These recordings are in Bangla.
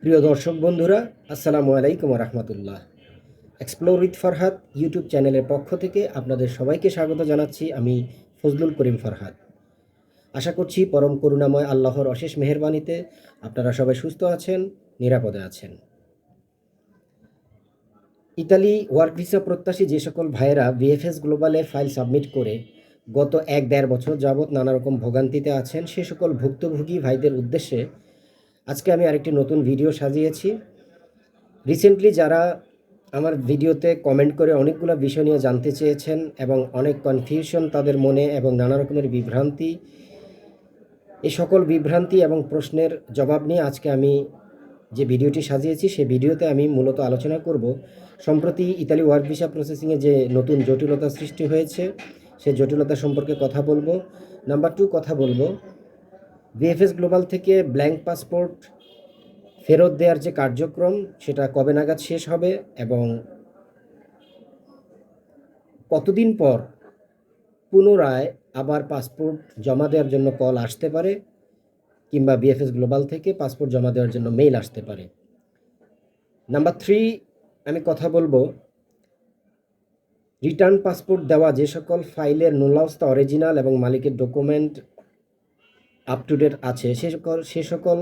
প্রিয় দর্শক বন্ধুরা, আসসালামু আলাইকুম রহমতুল্লাহ। এক্সপ্লোর উইথ ফরহাদ ইউটিউব চ্যানেলের পক্ষ থেকে আপনাদের সবাইকে স্বাগত জানাচ্ছি। আমি ফজলুল করিম ফরহাদ। আশা করছি পরম করুণাময় আল্লাহর অশেষ মেহেরবানিতে আপনারা সবাই সুস্থ আছেন, নিরাপদে আছেন। ইতালি ওয়ার্ক ভিসা প্রত্যাশী যে সকল ভাইয়েরা বিএফএস গ্লোবালে ফাইল সাবমিট করে গত ১-১.৫ বছর যাবৎ নানা রকম ভোগান্তিতে আছেন, সে সকল ভুক্তভোগী ভাইদের উদ্দেশ্যে আজকে আমি আরেকটি নতুন ভিডিও সাজিয়েছি। রিসেন্টলি যারা আমার ভিডিওতে কমেন্ট করে অনেকগুলো বিষয় নিয়ে জানতে চেয়েছেন এবং অনেক কনফিউশন তাদের মনে এবং নানা রকমের বিভ্রান্তি, এই সকল বিভ্রান্তি এবং প্রশ্নের জবাব নিয়ে আজকে আমি যে ভিডিওটি সাজিয়েছি সেই ভিডিওতে আমি মূলত আলোচনা করব সম্প্রতি ইতালি ওয়ার্ক ভিসা প্রসেসিংয়ে যে নতুন জটিলতা সৃষ্টি হয়েছে সেই জটিলতা সম্পর্কে কথা বলবো। নাম্বার 2, কথা বলবো বিএফএস গ্লোবাল থেকে ব্ল্যাঙ্ক পাসপোর্ট ফেরত দেওয়ার যে কার্যক্রম সেটা কবে নাগাদ শেষ হবে এবং কতদিন পর পুনরায় আবার পাসপোর্ট জমা দেওয়ার জন্য কল আসতে পারে কিংবা বিএফএস গ্লোবাল থেকে পাসপোর্ট জমা দেওয়ার জন্য মেইল আসতে পারে। নাম্বার 3, আমি কথা বলবো রিটার্ন পাসপোর্ট দেওয়া যে সকল ফাইলের নুলাউস্তা অরিজিনাল এবং মালিকের ডকুমেন্ট আপ টু ডেট আছে সে সকল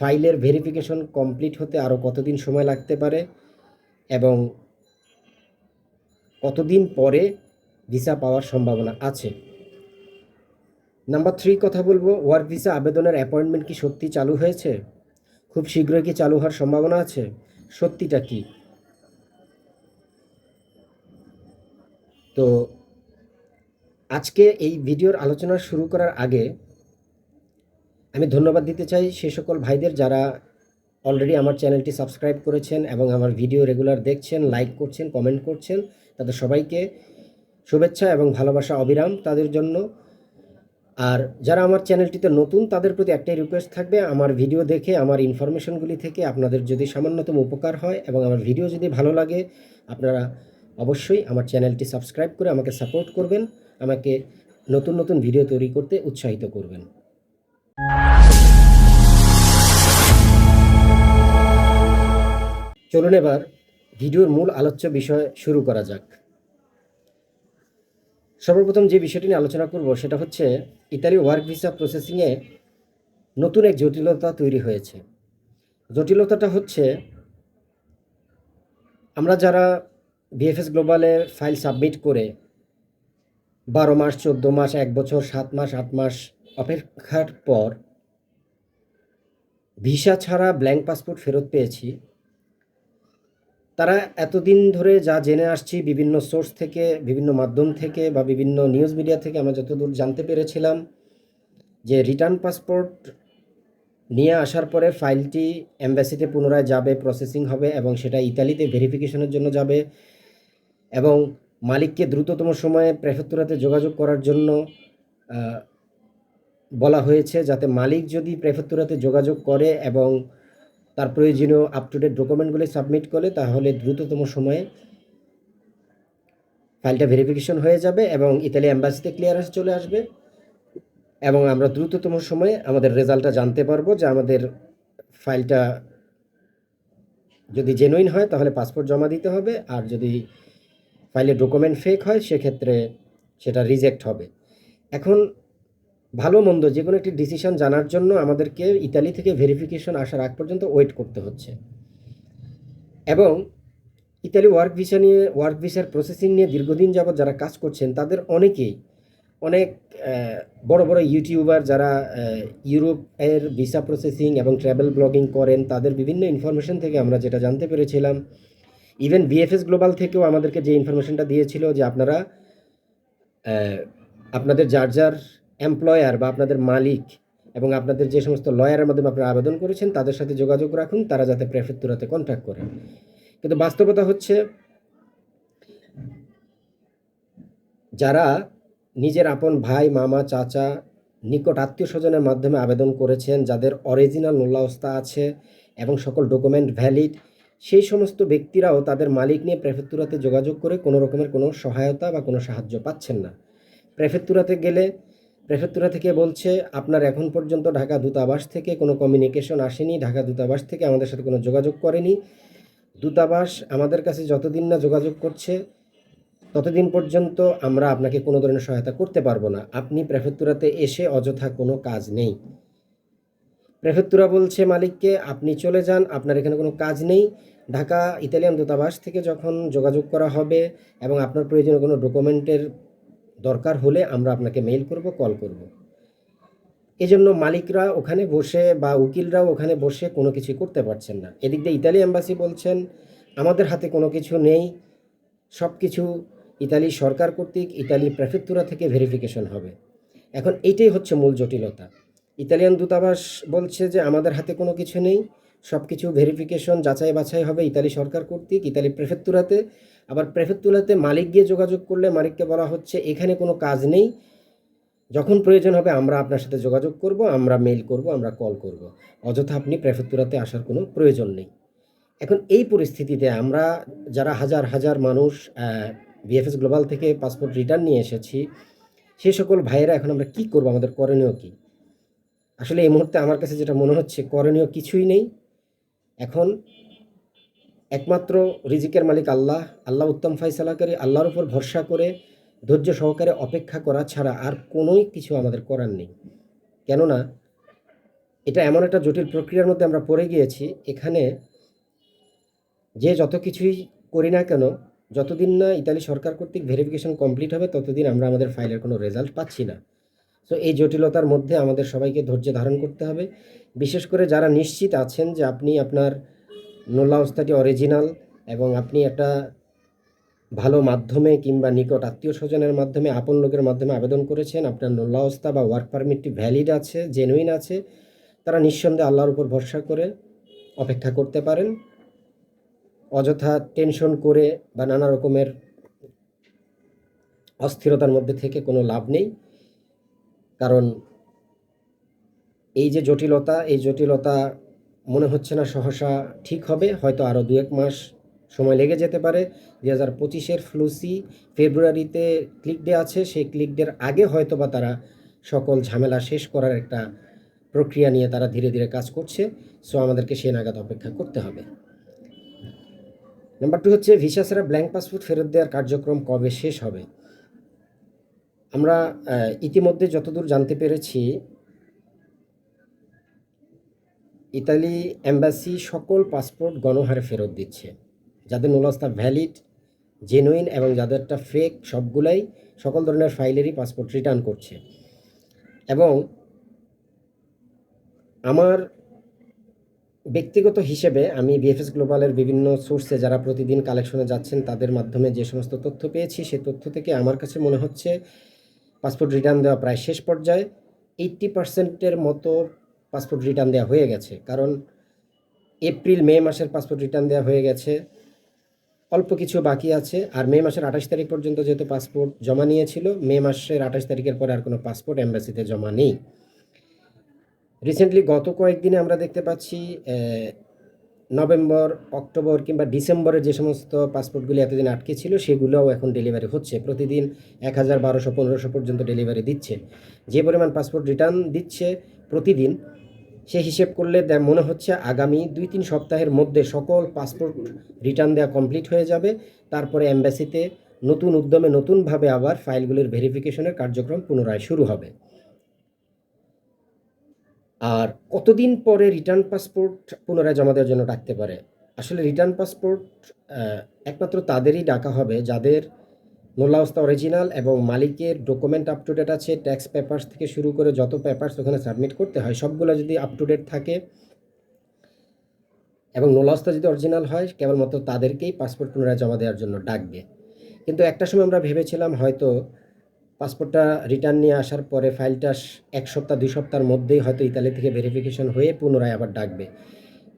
ফাইলের ভেরিফিকেশন কমপ্লিট হতে আরও কতদিন সময় লাগতে পারে এবং কতদিন পরে ভিসা পাওয়ার সম্ভাবনা আছে। নাম্বার 3, কথা বলবো ওয়ার্ক ভিসা আবেদনের অ্যাপয়েন্টমেন্ট কি সত্যি চালু হয়েছে, খুব শীঘ্রই কি চালু হওয়ার সম্ভাবনা আছে, সত্যিটা কি। তো আজকে এই ভিডিওর আলোচনা শুরু করার আগে আমি ধন্যবাদ দিতে চাই সে সকল ভাইদের যারা অলরেডি আমার চ্যানেলটি সাবস্ক্রাইব করেছেন এবং আমার ভিডিও রেগুলার দেখছেন, লাইক করছেন, কমেন্ট করছেন। তাদের সবাইকে শুভেচ্ছা এবং ভালোবাসা অবিরাম তাদের জন্য। আর যারা আমার চ্যানেলটিতে নতুন তাদের প্রতি একটাই রিকোয়েস্ট থাকবে, আমার ভিডিও দেখে আমার ইনফরমেশনগুলি থেকে আপনাদের যদি সামান্যতম উপকার হয় এবং আমার ভিডিও যদি ভালো লাগে, আপনারা অবশ্যই আমার চ্যানেলটি সাবস্ক্রাইব করে আমাকে সাপোর্ট করবেন, আমাকে নতুন নতুন ভিডিও তৈরি করতে উৎসাহিত করবেন। চলুন এবার ভিডিওর মূল আলোচ্য বিষয় শুরু করা যাক। সর্বপ্রথম যে বিষয়টি নিয়ে আলোচনা করব সেটা হচ্ছে ইতালি ওয়ার্ক ভিসা প্রসেসিংয়ে নতুন এক জটিলতা তৈরি হয়েছে। জটিলতাটা হচ্ছে আমরা যারা বিএফএস গ্লোবালে ফাইল সাবমিট করে 12 মাস, 14 মাস, 1 বছর, 7 মাস, 8 মাস অপেক্ষার পর ভিসা ছাড়া ব্ল্যাঙ্ক পাসপোর্ট ফেরত পেয়েছি, তারা এতদিন ধরে যা জেনে আসছি বিভিন্ন সোর্স থেকে, বিভিন্ন মাধ্যম থেকে বা বিভিন্ন নিউজ মিডিয়া থেকে আমরা যতদূর জানতে পেরেছিলাম যে রিটার্ন পাসপোর্ট নিয়ে আসার পরে ফাইলটি এম্বাসিতে পুনরায় যাবে, প্রসেসিং হবে এবং সেটা ইতালিতে ভেরিফিকেশনের জন্য যাবে এবং মালিককে দ্রুততম সময়ে প্রেফেক্তুরাতে যোগাযোগ করার জন্য বলা হয়েছে, যাতে মালিক যদি প্রেফেক্তুরাতে যোগাযোগ করে এবং তার প্রয়োজনীয় আপ টু ডেট ডকুমেন্টগুলি সাবমিট করে তাহলে দ্রুততম সময়ে ফাইলটা ভেরিফিকেশন হয়ে যাবে এবং ইতালি এম্বাসিতে ক্লিয়ারেন্স চলে আসবে এবং আমরা দ্রুততম সময়ে আমাদের রেজাল্টটা জানতে পারবো যে আমাদের ফাইলটা যদি জেনুইন হয় তাহলে পাসপোর্ট জমা দিতে হবে, আর যদি ফাইলের ডকুমেন্ট ফেক হয় সেক্ষেত্রে সেটা রিজেক্ট হবে। এখন ভালো মন্দ যে কোনো একটি ডিসিশন জানার জন্য আমাদেরকে ইতালি থেকে ভেরিফিকেশন আসার আগ পর্যন্ত ওয়েট করতে হচ্ছে এবং ইতালি ওয়ার্ক ভিসার প্রসেসিং নিয়ে দীর্ঘদিন যাবৎ যারা কাজ করছেন তাদের অনেকেই অনেক বড় বড় ইউটিউবার যারা ইউরোপের ভিসা প্রসেসিং এবং ট্রাভেল ব্লগিং করেন, তাদের বিভিন্ন ইনফরমেশন থেকে আমরা যেটা জানতে পেরেছিলাম, ইভেন বিএফএস গ্লোবাল থেকেও আমাদেরকে যে ইনফরমেশনটা দিয়েছিল যে আপনারা আপনাদের যার এমপ্লয়ার বা আপনাদের মালিক এবং আপনাদের যে সমস্ত লয়ারের মাধ্যমে আপনারা আবেদন করেছেন তাদের সাথে যোগাযোগ রাখুন, তারা যাতে প্রেফেক্তুরাতে কন্ট্যাক্ট করেন। কিন্তু বাস্তবতা হচ্ছে যারা নিজের আপন ভাই, মামা, চাচা, নিকট আত্মীয় স্বজনের মাধ্যমে আবেদন করেছেন, যাদের অরিজিনাল নুলাউস্তা আছে এবং সকল ডকুমেন্ট ভ্যালিড, সেই সমস্ত ব্যক্তিরাও তাদের মালিক নিয়ে প্রেফেক্তুরাতে যোগাযোগ করে কোনো রকমের কোনো সহায়তা বা কোনো সাহায্য পাচ্ছেন না। প্রেফেক্তুরাতে গেলে প্রেফেক্টুরা থেকে বলছে আপনার এখন পর্যন্ত ঢাকা দূতাবাস থেকে কোনো কমিউনিকেশন আসেনি, ঢাকা দূতাবাস থেকে আমাদের সাথে কোনো যোগাযোগ করেনি। দূতাবাস আমাদের কাছে যতদিন না যোগাযোগ করছে ততদিন পর্যন্ত আমরা আপনাকে কোনো ধরনের সহায়তা করতে পারবো না। আপনি প্রেফেক্টুরাতে এসে অযথা কোনো কাজ নেই। প্রেফেক্টুরা বলছে মালিককে আপনি চলে যান, আপনার এখানে কোনো কাজ নেই। ঢাকা ইতালিয়ান দূতাবাস থেকে যখন যোগাযোগ করা হবে এবং আপনার প্রয়োজনীয় কোনো ডকুমেন্টের দরকার হলে আমরা আপনাকে মেইল করব, কল করব। এজন্য মালিকরা ওখানে বসে বা উকিলরাও ওখানে বসে কোনো কিছুই করতে পারছেন না। এদিক দিয়ে ইতালি এম্বাসি বলছেন আমাদের হাতে কোনো কিছু নেই, সব কিছু ইতালি সরকার কর্তৃক ইতালি প্রেফেক্টুরা থেকে ভেরিফিকেশন হবে। এখন এইটাই হচ্ছে মূল জটিলতা। ইতালিয়ান দূতাবাস বলছে যে আমাদের হাতে কোনো কিছু নেই, সব কিছু ভেরিফিকেশন যাচাই বাছাই হবে ইতালি সরকার কর্তৃক ইতালি প্রেফেক্টুরাতে। আবার প্রেফেক্টুরাতে মালিক গিয়ে যোগাযোগ করলে মালিককে বলা হচ্ছে এখানে কোনো কাজ নেই, যখন প্রয়োজন হবে আমরা আপনার সাথে যোগাযোগ করব, আমরা মেইল করব, আমরা কল করব, অযথা আপনি প্রেফেক্টুরাতে আসার কোনো প্রয়োজন নেই। এখন এই পরিস্থিতিতে আমরা যারা হাজার হাজার মানুষ বিএফএস গ্লোবাল থেকে পাসপোর্ট রিটার্ন নিয়ে এসেছি, সেই সকল ভাইয়েরা এখন আমরা কি করব, আমাদের করণীয় কি? আসলে এই মুহূর্তে আমার কাছে যেটা মনে হচ্ছে করণীয় কিছুই নেই। এখন একমাত্র রিজিকের মালিক আল্লাহ, আল্লাহ উত্তম ফায়সালাকারী, আল্লাহর উপর ভরসা করে ধৈর্য সহকারে অপেক্ষা করা ছাড়া আর কোনোই কিছু আমাদের করার নেই। কেননা এটা এমন একটা জটিল প্রক্রিয়ার মধ্যে আমরা পড়ে গিয়েছি, এখানে যে যত কিছুই করি না কেন, যতদিন না ইতালি সরকার কর্তৃক ভেরিফিকেশন কমপ্লিট হবে ততদিন আমরা আমাদের ফাইলের কোনো রেজাল্ট পাচ্ছি না। সো এই জটিলতার মধ্যে আমাদের সবাইকে ধৈর্য ধারণ করতে হবে। বিশেষ করে যারা নিশ্চিত আছেন যে আপনি আপনার নোলা অবস্থাটি অরিজিনাল এবং আপনি একটা ভালো মাধ্যমে কিংবা নিকট আত্মীয় স্বজনের মাধ্যমে আপন লোকের মাধ্যমে আবেদন করেছেন, আপনার নোলা অবস্থা বা ওয়ার্ক পারমিটটি ভ্যালিড আছে, জেনুইন আছে, তারা নিঃসন্দেহে আল্লাহর উপর ভরসা করে অপেক্ষা করতে পারেন। অযথা টেনশন করে বা নানা রকমের অস্থিরতার মধ্যে থেকে কোনো লাভ নেই। কারণ এই যে জটিলতা, এই জটিলতা মনে হচ্ছে না সহসা ঠিক হবে, হয়তো আরও 2-1 মাস সময় লেগে যেতে পারে। 2025-এর ফ্লুসি ফেব্রুয়ারিতে ক্লিক ডে আছে, সেই ক্লিক ডের আগে হয়তো বা তারা সকল ঝামেলা শেষ করার একটা প্রক্রিয়া নিয়ে তারা ধীরে ধীরে কাজ করছে। সো আমাদেরকে সে নাগাদ অপেক্ষা করতে হবে। নাম্বার 2 হচ্ছে ভিসা ছাড়া ব্ল্যাঙ্ক পাসপোর্ট ফেরত দেওয়ার কার্যক্রম কবে শেষ হবে? আমরা ইতিমধ্যে যতদূর জানতে পেরেছি ইতালি এম্বাসি সকল পাসপোর্ট গণহারে ফেরত দিচ্ছে, যাদের নোলাস্তা ভ্যালিড, জেনুইন এবং যাদেরটা ফেক সবগুলাই সকল ধরনের ফাইলেরই পাসপোর্ট রিটার্ন করছে। এবং আমার ব্যক্তিগত হিসেবে আমি বিএফএস গ্লোবালের বিভিন্ন সোর্সে যারা প্রতিদিন কালেকশনে যাচ্ছেন তাদের মাধ্যমে যে সমস্ত তথ্য পেয়েছি, সে তথ্য থেকে আমার কাছে মনে হচ্ছে পাসপোর্ট রিটার্ন দেওয়া প্রায় শেষ পর্যায়ে। 80%-এর মতো পাসপোর্ট রিটার্ন দেওয়া হয়ে গেছে। কারণ এপ্রিল মে মাসের পাসপোর্ট রিটার্ন দেওয়া হয়ে গেছে, অল্প কিছু বাকি আছে। আর মে মাসের 28 তারিখ পর্যন্ত যেহেতু পাসপোর্ট জমা নিয়েছিল, মে মাসের 28 তারিখের পরে আর কোনো পাসপোর্ট এম্বাসিতে জমা নেই। রিসেন্টলি গত কয়েকদিনে আমরা দেখতে পাচ্ছি নভেম্বর, অক্টোবর কিংবা ডিসেম্বরের যে সমস্ত পাসপোর্টগুলি এতদিন আটকে ছিল সেগুলোও এখন ডেলিভারি হচ্ছে। প্রতিদিন 1000, 1200, 1500 পর্যন্ত ডেলিভারি দিচ্ছে। যে পরিমাণ পাসপোর্ট রিটার্ন দিচ্ছে প্রতিদিন, সে হিসেব করলে মনে হচ্ছে আগামী 2-3 সপ্তাহের মধ্যে সকল পাসপোর্ট রিটার্ন দেওয়া কমপ্লিট হয়ে যাবে। তারপরে এম্বাসিতে নতুন উদ্যমে নতুনভাবে আবার ফাইলগুলির ভেরিফিকেশনের কার্যক্রম পুনরায় শুরু হবে। আর কতদিন পরে রিটার্ন পাসপোর্ট পুনরায় জমা দেওয়ার জন্য ডাকতে পারে? আসলে রিটার্ন পাসপোর্ট একমাত্র তাদেরই ডাকা হবে যাদের নোলা অবস্থা অরিজিনাল এবং মালিকের ডকুমেন্ট আপ টু ডেট আছে। ট্যাক্স পেপারস থেকে শুরু করে যত পেপারস ওখানে সাবমিট করতে হয় সবগুলো যদি আপ টু ডেট থাকে এবং নোলা অবস্থা যদি অরিজিনাল হয়, কেবলমাত্র তাদেরকেই পাসপোর্ট পুনরায় জমা দেওয়ার জন্য ডাকবে। কিন্তু একটা সময় আমরা ভেবেছিলাম হয়তো পাসপোর্টটা রিটার্ন নিয়ে আসার পরে ফাইলটা 1 সপ্তাহ 2 সপ্তাহের মধ্যেই হয়তো ইতালি থেকে ভেরিফিকেশন হয়ে পুনরায় আবার ডাকবে।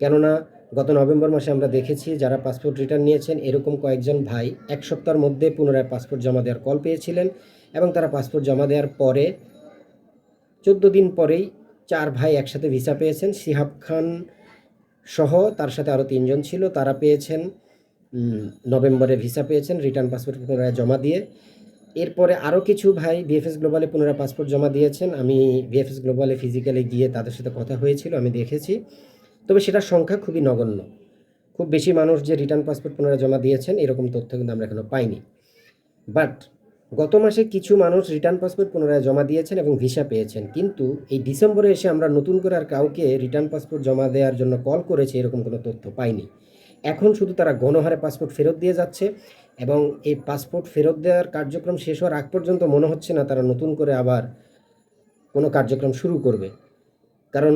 কেননা গত নভেম্বর মাসে আমরা দেখেছি যারা পাসপোর্ট রিটার্ন নিয়েছেন এরকম কয়েকজন ভাই 1 সপ্তাহের মধ্যে পুনরায় পাসপোর্ট জমা দেওয়ার কল পেয়েছিলেন এবং তারা পাসপোর্ট জমা দেওয়ার পরে 14 দিন পরেই 4 ভাই একসাথে ভিসা পেয়েছেন। শিহাব খান সহ তার সাথে আরও 3 জন ছিল, তারা পেয়েছেন নভেম্বরে ভিসা পেয়েছেন রিটার্ন পাসপোর্ট পুনরায় জমা দিয়ে। এরপরে আরও কিছু ভাই ভিএফএস গ্লোবালে পুনরায় পাসপোর্ট জমা দিয়েছেন। আমি ভিএফএস গ্লোবালে ফিজিক্যালি গিয়ে তাদের সাথে কথা হয়েছিল, আমি দেখেছি। তবে সেটার সংখ্যা খুবই নগণ্য। খুব বেশি মানুষ যে রিটার্ন পাসপোর্ট পুনরায় জমা দিয়েছেন এরকম তথ্য কিন্তু আমরা এখনও পাইনি। বাট গত মাসে কিছু মানুষ রিটার্ন পাসপোর্ট পুনরায় জমা দিয়েছেন এবং ভিসা পেয়েছেন, কিন্তু এই ডিসেম্বরে এসে আমরা নতুন করে আর কাউকে রিটার্ন পাসপোর্ট জমা দেওয়ার জন্য কল করেছে এরকম কোনো তথ্য পাইনি। এখন শুধু তারা গণহারে পাসপোর্ট ফেরত দিয়ে যাচ্ছে এবং এই পাসপোর্ট ফেরত দেওয়ার কার্যক্রম শেষ হওয়ার আগ পর্যন্ত মনে হচ্ছে না তারা নতুন করে আবার কোনো কার্যক্রম শুরু করবে। কারণ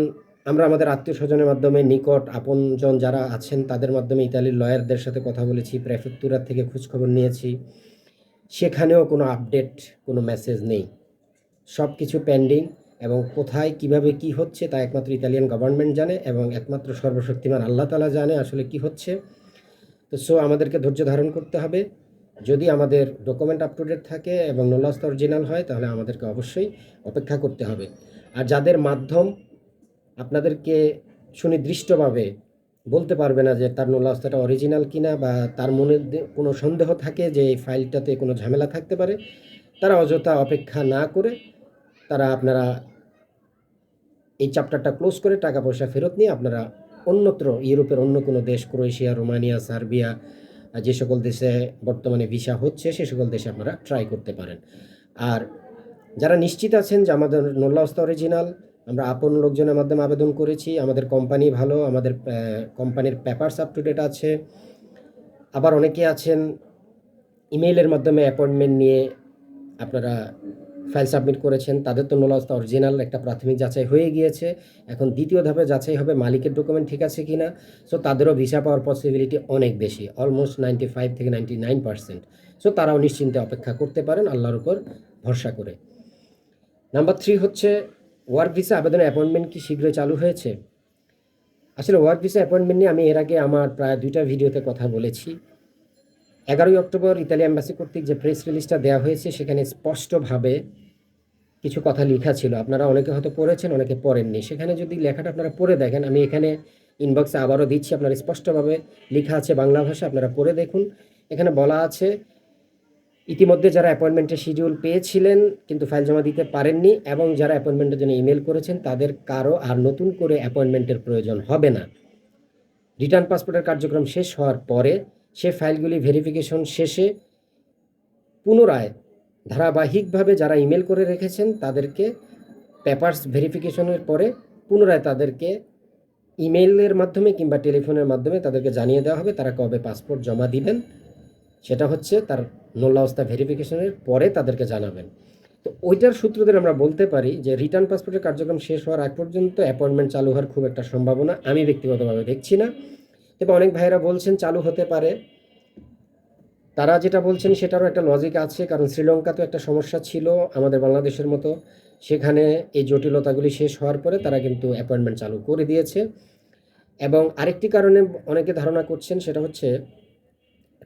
আমরা আমাদের আত্মীয় স্বজনের মাধ্যমে, নিকট আপনজন যারা আছেন তাদের মাধ্যমে ইতালির লয়ারদের সাথে কথা বলেছি, প্রেফেক্টুরার থেকে খোঁজখবর নিয়েছি, সেখানেও কোনো আপডেট, কোনো মেসেজ নেই। সব কিছু পেন্ডিং এবং কোথায় কিভাবে কি হচ্ছে তা একমাত্র ইতালিয়ান গভর্নমেন্ট জানে এবং একমাত্র সর্বশক্তিমান আল্লাহ তাআলা জানে আসলে কি হচ্ছে। তো আমাদেরকে ধৈর্য ধারণ করতে হবে। যদি আমাদের ডকুমেন্ট আপ টু ডেট থাকে এবং নোলাস্ত অরিজিনাল হয় তাহলে আমাদেরকে অবশ্যই অপেক্ষা করতে হবে। আর যাদের মাধ্যম আপনাদেরকে সুনির্দিষ্টভাবে বলতে পারবে না যে তার নোলাস্তাটা অরিজিনাল কিনা, বা তার মনে কোনো সন্দেহ থাকে যে এই ফাইলটাতে কোনো ঝামেলা থাকতে পারে, তারা অযথা অপেক্ষা না করে আপনারা এই চ্যাপ্টারটা ক্লোজ করে টাকা পয়সা ফেরত নিয়ে আপনারা অন্যত্র ইউরোপের অন্য কোনো দেশ, ক্রোয়েশিয়া, রোমানিয়া, সার্বিয়া, যে সকল দেশে বর্তমানে ভিসা হচ্ছে সে সকল দেশে আপনারা ট্রাই করতে পারেন। আর যারা নিশ্চিত আছেন যে আমাদের নোলাস্তা অরিজিনাল, আমরা আপন লোকজনের মাধ্যমে আবেদন করেছি, আমাদের কোম্পানি ভালো, আমাদের কোম্পানির পেপারস আপ টু ডেট আছে। আবার অনেকে আছেন ইমেইলের মাধ্যমে অ্যাপয়েন্টমেন্ট নিয়ে আপনারা ফাইল সাবমিট করেছেন, তাদের তো নোলাস্তা অরিজিনাল একটা প্রাথমিক যাচাই হয়ে গিয়েছে। এখন দ্বিতীয় ধাপে যাচাই হবে মালিকের ডকুমেন্ট ঠিক আছে কি না। সো তাদেরও ভিসা পাওয়ার পসিবিলিটি অনেক বেশি, অলমোস্ট 95 থেকে 99%। সো তারাও নিশ্চিন্তে অপেক্ষা করতে পারেন আল্লাহর উপর ভরসা করে। নাম্বার 3 হচ্ছে ওয়ার্ক ভিসা আবেদনের অ্যাপয়েন্টমেন্ট কি শীঘ্রই চালু হয়েছে? আসলে ওয়ার্ক ভিসা অ্যাপয়েন্টমেন্ট নিয়ে আমি এর আগে আমার প্রায় 2টা ভিডিওতে কথা বলেছি। 11ই অক্টোবর ইতালি এম্বাসি কর্তৃক যে প্রেস রিলিজটা দেওয়া হয়েছে সেখানে স্পষ্টভাবে কিছু কথা লেখা ছিল, আপনারা অনেকে হয়তো পড়েছেন, অনেকে পড়েননি। সেখানে যদি লেখাটা আপনারা পড়ে দেখেন, আমি এখানে ইনবক্সে আবারও দিচ্ছি, আপনারা স্পষ্টভাবে লেখা আছে বাংলা ভাষা, আপনারা পড়ে দেখুন। এখানে বলা আছে ইতিমধ্যে যারা অ্যাপয়েন্টমেন্টের শিডিউল পেয়েছিলেন কিন্তু ফাইল জমা দিতে পারেননি এবং যারা অ্যাপয়েন্টমেন্টের জন্য ইমেল করেছেন তাদের কারো আর নতুন করে অ্যাপয়েন্টমেন্টের প্রয়োজন হবে না। রিটার্ন পাসপোর্টের কার্যক্রম শেষ হওয়ার পরে সে ফাইলগুলি ভেরিফিকেশন শেষে পুনরায় ধারাবাহিকভাবে যারা ইমেল করে রেখেছেন তাদেরকে পেপারস ভেরিফিকেশনের পরে পুনরায় তাদেরকে ইমেইলের মাধ্যমে কিংবা টেলিফোনের মাধ্যমে তাদেরকে জানিয়ে দেওয়া হবে তারা কবে পাসপোর্ট জমা দিবেন। সেটা হচ্ছে তার নোলাওস্তা ভেরিফিকেশনের পরে তাদেরকে জানাবেন। তো ওইটার সূত্র ধরে আমরা বলতে পারি যে রিটার্ন পাসপোর্টের কার্যক্রম শেষ হওয়ার আগ পর্যন্ত অ্যাপয়েন্টমেন্ট চালু হওয়ার খুব একটা সম্ভাবনা আমি ব্যক্তিগতভাবে দেখছি না। তবে অনেক ভাইয়েরা বলছেন চালু হতে পারে। তারা যেটা বলছেন সেটারও একটা লজিক আছে, কারণ শ্রীলঙ্কা তো একটা সমস্যা ছিল আমাদের বাংলাদেশের মতো, সেখানে এই জটিলতাগুলি শেষ হওয়ার পরে তারা কিন্তু অ্যাপয়েন্টমেন্ট চালু করে দিয়েছে। এবং আরেকটি কারণে অনেকে ধারণা করছেন সেটা হচ্ছে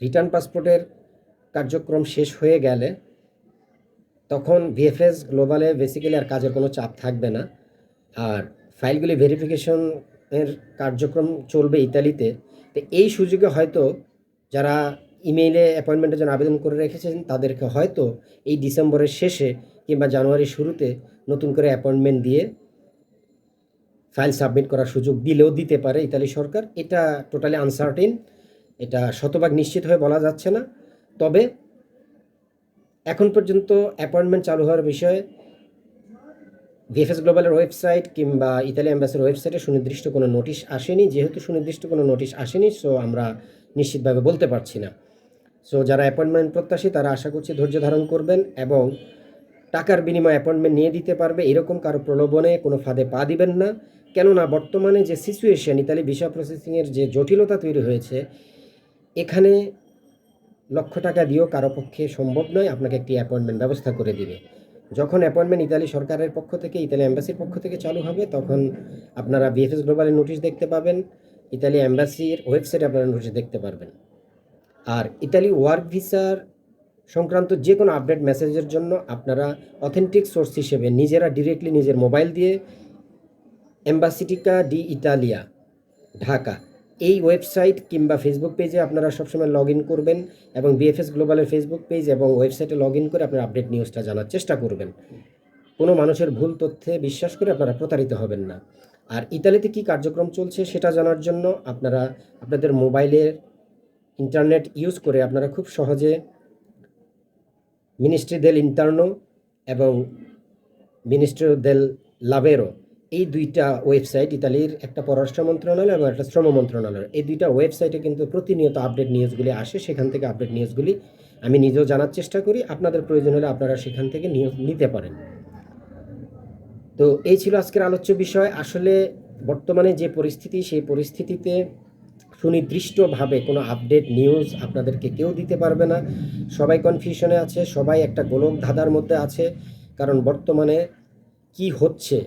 রিটার্ন পাসপোর্টের কার্যক্রম শেষ হয়ে গেলে তখন ভিএফএস গ্লোবালে বেসিক্যালি আর কাজের কোনো চাপ থাকবে না, আর ফাইলগুলি ভেরিফিকেশনের কার্যক্রম চলবে ইতালিতে। তো এই সুযোগে হয়তো যারা ইমেইলে অ্যাপয়েন্টমেন্টের জন্য আবেদন করে রেখেছেন তাদেরকে হয়তো এই ডিসেম্বরের শেষে কিংবা জানুয়ারির শুরুতে নতুন করে অ্যাপয়েন্টমেন্ট দিয়ে ফাইল সাবমিট করার সুযোগ দিলেও দিতে পারে ইতালি সরকার। এটা টোটালি আনসার্টেন, এটা শতভাগ নিশ্চিত হয়ে বলা যাচ্ছে না। তবে এখন পর্যন্ত অ্যাপয়েন্টমেন্ট চালু হওয়ার বিষয়ে ভিএফএস গ্লোবালের ওয়েবসাইট কিংবা ইতালি অ্যাম্বাসির ওয়েবসাইটে সুনির্দিষ্ট কোনো নোটিশ আসেনি। যেহেতু সুনির্দিষ্ট কোনো নোটিশ আসেনি, সো আমরা নিশ্চিতভাবে বলতে পারছি না। সো যারা অ্যাপয়েন্টমেন্ট প্রত্যাশী তারা আশা করছি ধৈর্য ধারণ করবেন এবং টাকার বিনিময়ে অ্যাপয়েন্টমেন্ট নিয়ে দিতে পারবে এরকম কারো প্রলোভনে কোনো ফাঁদে পা দিবেন না। কেননা বর্তমানে যে সিচুয়েশন, ইতালি ভিসা প্রসেসিংয়ের যে জটিলতা তৈরি হয়েছে, এখানে লক্ষ টাকা দিয়েও কারো পক্ষে সম্ভব নয় আপনাকে একটি অ্যাপয়েন্টমেন্ট ব্যবস্থা করে দিবে। যখন অ্যাপয়েন্টমেন্ট ইতালি সরকারের পক্ষ থেকে, ইতালি অ্যাম্বাসির পক্ষ থেকে চালু হবে তখন আপনারা ভিএফএস গ্লোবালের নোটিশ দেখতে পাবেন, ইতালি অ্যাম্বাসির ওয়েবসাইটে আপনারা নোটিশ দেখতে পারবেন। আর ইতালি ওয়ার্ক ভিসার সংক্রান্ত যে কোনো আপডেট মেসেজের জন্য আপনারা অথেন্টিক সোর্স হিসেবে নিজেরা ডিরেক্টলি নিজের মোবাইল দিয়ে এম্বাসিটিকা ডি ইতালিয়া ঢাকা এই ওয়েবসাইট কিংবা ফেসবুক পেজে আপনারা সবসময় লগ ইন করবেন এবং বিএফএস গ্লোবালের ফেসবুক পেজ এবং ওয়েবসাইটে লগ ইন করে আপনারা আপডেট নিউজটা জানার চেষ্টা করবেন। কোনো মানুষের ভুল তথ্যে বিশ্বাস করে আপনারা প্রতারিত হবেন না। আর ইতালিতে কী কার্যক্রম চলছে সেটা জানার জন্য আপনারা আপনাদের মোবাইলের ইন্টারনেট ইউজ করে আপনারা খুব সহজে মিনিস্ট্রি দেল ইন্টারনো এবং মিনিস্ট্রি দেল লাভেরো, এই দুইটা ওয়েবসাইট, ইতালির একটা পররাষ্ট্র মন্ত্রণালয় এবং একটা শ্রম মন্ত্রণালয়, এই দুইটা ওয়েবসাইটে কিন্তু প্রতিনিয়ত আপডেট নিউজগুলি আসে। সেখান থেকে আপডেট নিউজগুলি আমি নিজেও জানার চেষ্টা করি। আপনাদের প্রয়োজন হলে আপনারা সেখান থেকে নিউজ নিতে পারেন। তো এই ছিল আজকের আলোচ্য বিষয়। আসলে বর্তমানে যে পরিস্থিতি, সেই পরিস্থিতিতে সুনির্দিষ্টভাবে কোনো আপডেট নিউজ আপনাদেরকে কেউ দিতে পারবে না। সবাই কনফিউশনে আছে, সবাই একটা গোলক ধাঁধার মধ্যে আছে। কারণ বর্তমানে কি হচ্ছে,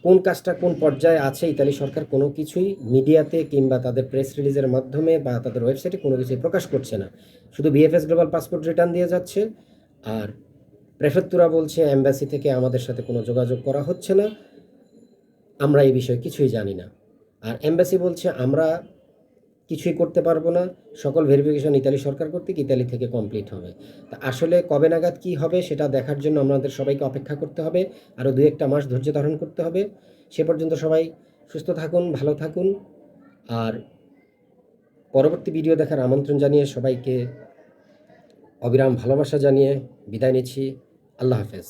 কোন কাজটা কোন পর্যায়ে আছে, ইতালি সরকার কোনো কিছুই মিডিয়াতে কিংবা তাদের প্রেস রিলিজের মাধ্যমে বা তাদের ওয়েবসাইটে কোনো কিছুই প্রকাশ করছে না। শুধু বিএফএস গ্লোবাল পাসপোর্ট রিটার্ন দিয়ে যাচ্ছে, আর প্রেফেক্তুরা বলছে এম্বাসি থেকে আমাদের সাথে কোনো যোগাযোগ করা হচ্ছে না, আমরা এই বিষয়ে কিছুই জানি না। আর এম্বাসি বলছে আমরা কিছুই করতে পারবো না, সকল ভেরিফিকেশন ইতালি সরকার কর্তৃক ইতালি থেকে কমপ্লিট হবে। তা আসলে কবে নাগাদ কী হবে সেটা দেখার জন্য আমাদের সবাইকে অপেক্ষা করতে হবে, আরও 2-1 মাস ধৈর্য ধারণ করতে হবে। সে পর্যন্ত সবাই সুস্থ থাকুন, ভালো থাকুন। আর পরবর্তী ভিডিও দেখার আমন্ত্রণ জানিয়ে সবাইকে অবিরাম ভালোবাসা জানিয়ে বিদায় নিচ্ছি। আল্লাহ হাফেজ।